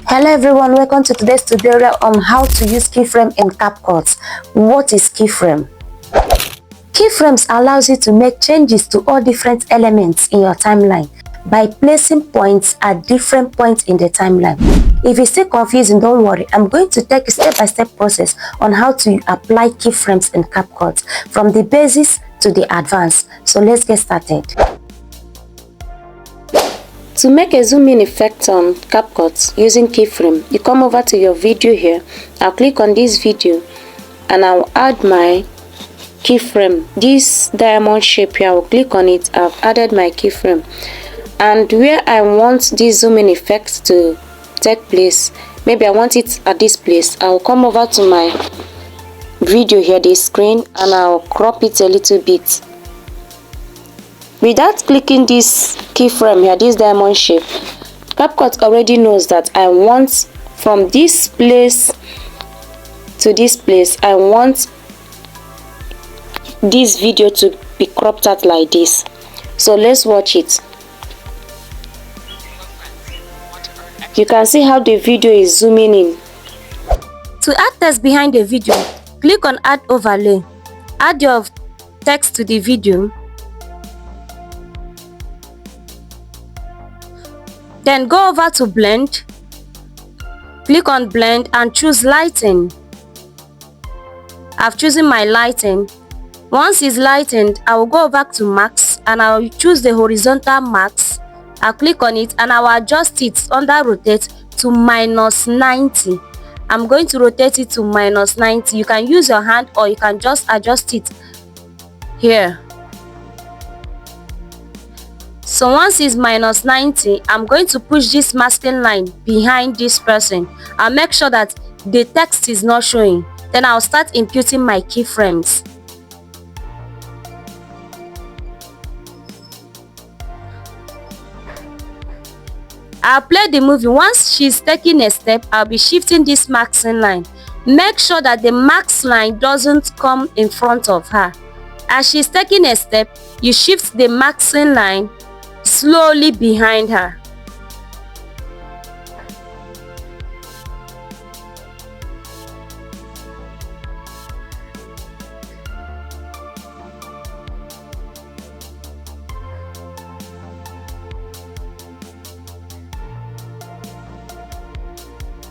Hello everyone, welcome to today's tutorial on how to use keyframe in Capcut. What is keyframe? Keyframes allows you to make changes to all different elements in your timeline by placing points at different points in the timeline. If it's still confusing, don't worry. I'm going to take a step-by-step process on how to apply keyframes in Capcut from the basics to the advanced. So let's get started. To make a zoom in effect on Capcut using keyframe, you come over to your video here. I'll click on this video and I'll add my keyframe. This diamond shape here, I'll click on it. I've added my keyframe. And where I want this zoom in effect to take place, maybe I want it at this place, I'll come over to my video here, the screen, and I'll crop it a little bit. Without clicking this keyframe here, this diamond shape, Capcut already knows that I want from this place to this place, I want this video to be cropped out like this. So let's watch it. You can see how the video is zooming in. To add text behind the video, click on Add Overlay. Add your text to the video. Then go over to Blend, click on Blend and choose Lighting. I've chosen my lighting. Once it's lightened, I will go back to Max and I will choose the horizontal max. I'll click on it and I will adjust it under Rotate to -90. I'm going to rotate it to -90. You can use your hand or you can just adjust it here. So once it's -90, I'm going to push this masking line behind this person. I'll make sure that the text is not showing. Then I'll start imputing my keyframes. I'll play the movie. Once she's taking a step, I'll be shifting this maxing line. Make sure that the max line doesn't come in front of her. As she's taking a step, you shift the maxing line slowly behind her.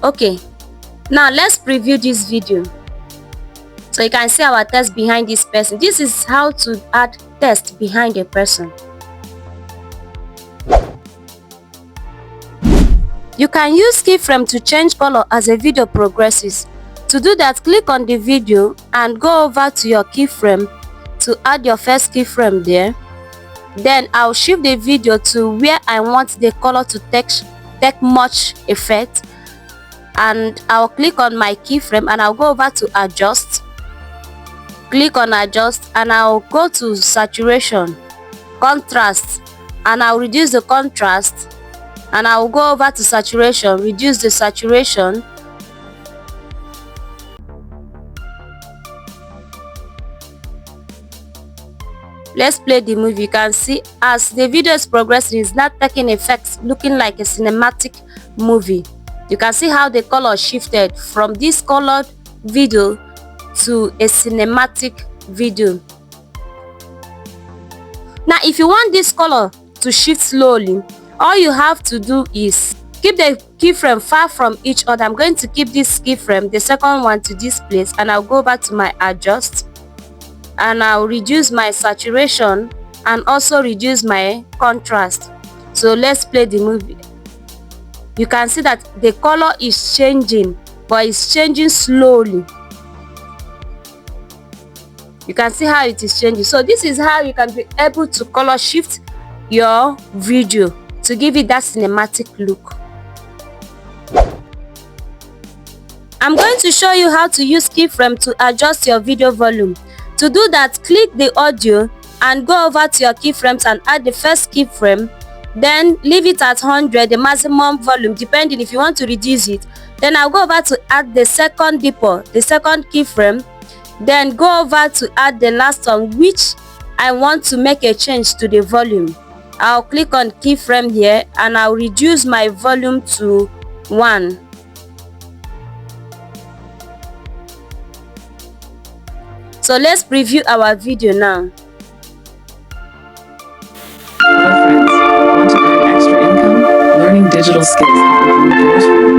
Okay, now let's preview this video so you can see our text behind this person. This is how to add text behind a person. You can use keyframe to change color as a video progresses. To do that, click on the video and go over to your keyframe to add your first keyframe there. Then I'll shift the video to where I want the color to take much effect. And I'll click on my keyframe and I'll go over to Adjust. Click on Adjust and I'll go to Saturation, Contrast, and I'll reduce the contrast. And I will go over to Saturation, reduce the saturation. Let's play the movie. You can see as the video is progressing, it's not taking effects, looking like a cinematic movie. You can see how the color shifted from this colored video to a cinematic video. Now, if you want this color to shift slowly, all you have to do is keep the keyframe far from each other. I'm going to keep this keyframe, the second one, to this place, and I'll go back to my Adjust and I'll reduce my saturation and also reduce my contrast. So let's play the movie. You can see that the color is changing, but it's changing slowly. You can see how it is changing. So this is how you can be able to color shift your video to give it that cinematic look. I'm going to show you how to use keyframe to adjust your video volume. To do that, click the audio and go over to your keyframes and add the first keyframe. Then leave it at 100, the maximum volume, depending if you want to reduce it. Then I'll go over to add the second depot, the second keyframe. Then go over to add the last one, which I want to make a change to the volume. I'll click on keyframe here and I'll reduce my volume to 1. So let's preview our video now. Hello friends, want to earn extra income? Learning digital skills can open the doors for you.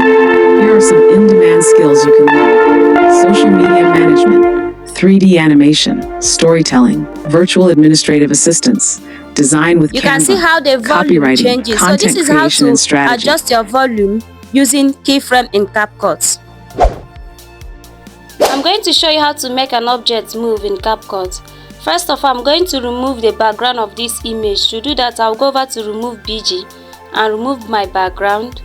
Here are some in-demand skills you can learn. Social media management, 3D animation, storytelling, virtual administrative assistance, design with Canva, you can see how the volume copywriting, changes. So content this is how creation to and strategy. adjust your volume using keyframe in Capcut. I'm going to show you how to make an object move in Capcut. First of all, I'm going to remove the background of this image. To do that, I'll go over to remove BG and remove my background.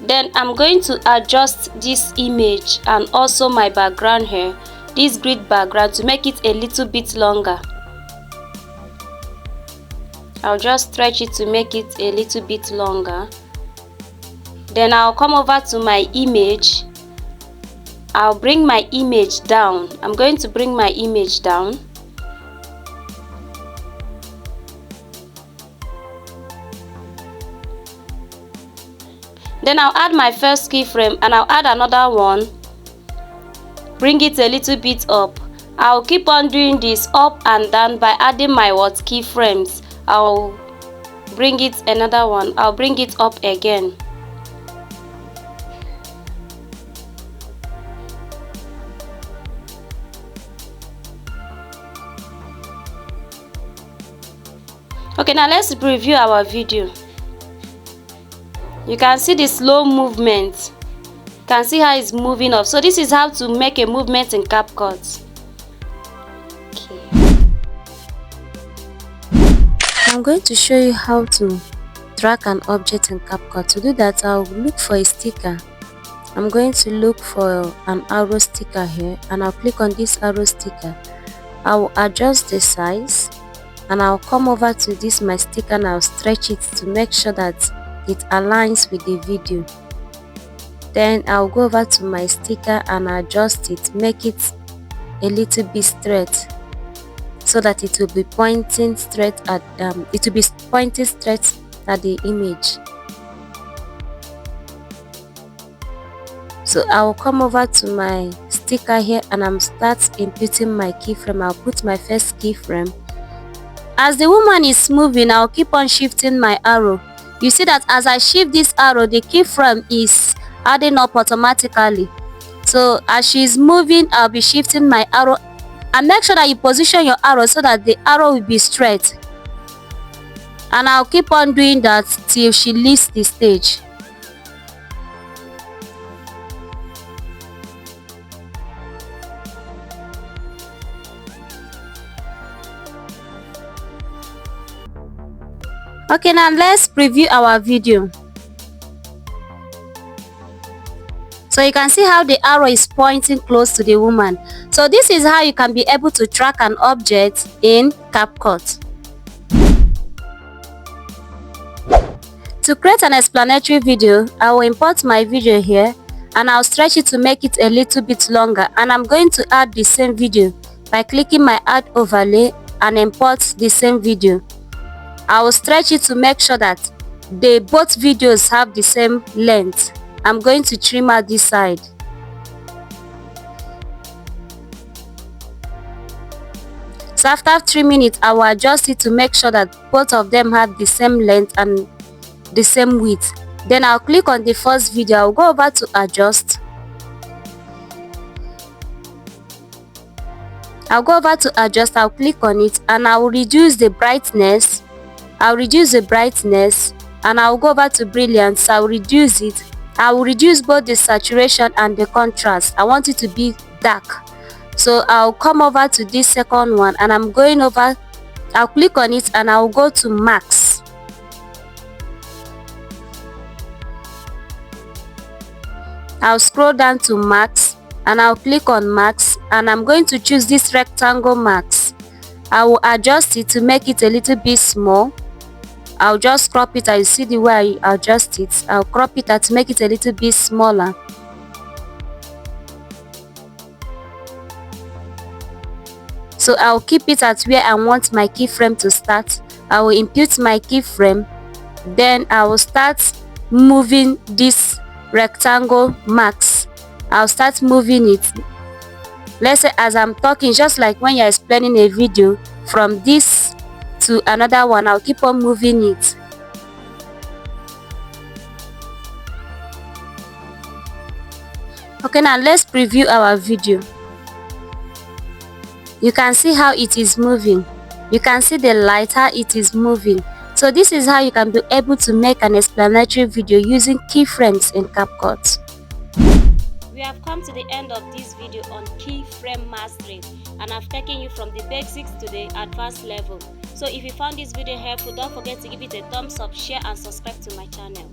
Then I'm going to adjust this image and also my background here, this grid background, to make it a little bit longer. I'll just stretch it to make it a little bit longer. Then I'll come over to my image. I'll bring my image down. I'm going to bring my image down. Then I'll add my first keyframe and I'll add another one. Bring it a little bit up. I'll keep on doing this up and down by adding my keyframes. I'll bring it another one. I'll bring it up again. Okay, now let's preview our video. You can see the slow movement. You can see how it's moving up. So this is how to make a movement in Capcut. Okay. I'm going to show you how to drag an object in Capcut. To do that, I'll look for a sticker. I'm going to look for an arrow sticker here and I'll click on this arrow sticker. I'll adjust the size and I'll come over to this my sticker and I'll stretch it to make sure that it aligns with the video. Then I'll go over to my sticker and adjust it, make it a little bit straight so that it will be pointing straight at the image. So I'll come over to my sticker here and I'm start inputting my keyframe. I'll put my first keyframe. As the woman is moving, I'll keep on shifting my arrow. You see that as I shift this arrow, the keyframe is adding up automatically. So as she's moving, I'll be shifting my arrow, and make sure that you position your arrow so that the arrow will be straight. And I'll keep on doing that till she leaves the stage. Okay, now let's preview our video. So you can see how the arrow is pointing close to the woman. So this is how you can be able to track an object in Capcut. To create an explanatory video, I will import my video here and I'll stretch it to make it a little bit longer, and I'm going to add the same video by clicking my add overlay and import the same video. I will stretch it to make sure that both videos have the same length. I'm going to trim out this side. So after 3 minutes, I will adjust it to make sure that both of them have the same length and the same width. Then I'll click on the first video. I'll go over to adjust. I'll click on it and I will reduce the brightness. And I'll go over to brilliance. I'll reduce it. I will reduce both the saturation and the contrast. I want it to be dark. So I'll come over to this second one and I'm going over. I'll click on it and I'll go to max. I'll scroll down to max and I'll click on max and I'm going to choose this rectangle max. I will adjust it to make it a little bit small. I'll just crop it. You see the way I adjust it. I'll crop it to make it a little bit smaller. So I'll keep it at where I want my keyframe to start. I will input my keyframe. Then I will start moving this rectangle max. I'll start moving it. Let's say as I'm talking, just like when you're explaining a video, from this to another one, I'll keep on moving it. Okay, now let's preview our video. You can see how it is moving. You can see the light, how it is moving. So this is how you can be able to make an explanatory video using keyframes in Capcut. We have come to the end of this video on keyframe mastering, and I've taken you from the basics to the advanced level. So if you found this video helpful, don't forget to give it a thumbs up, share and subscribe to my channel.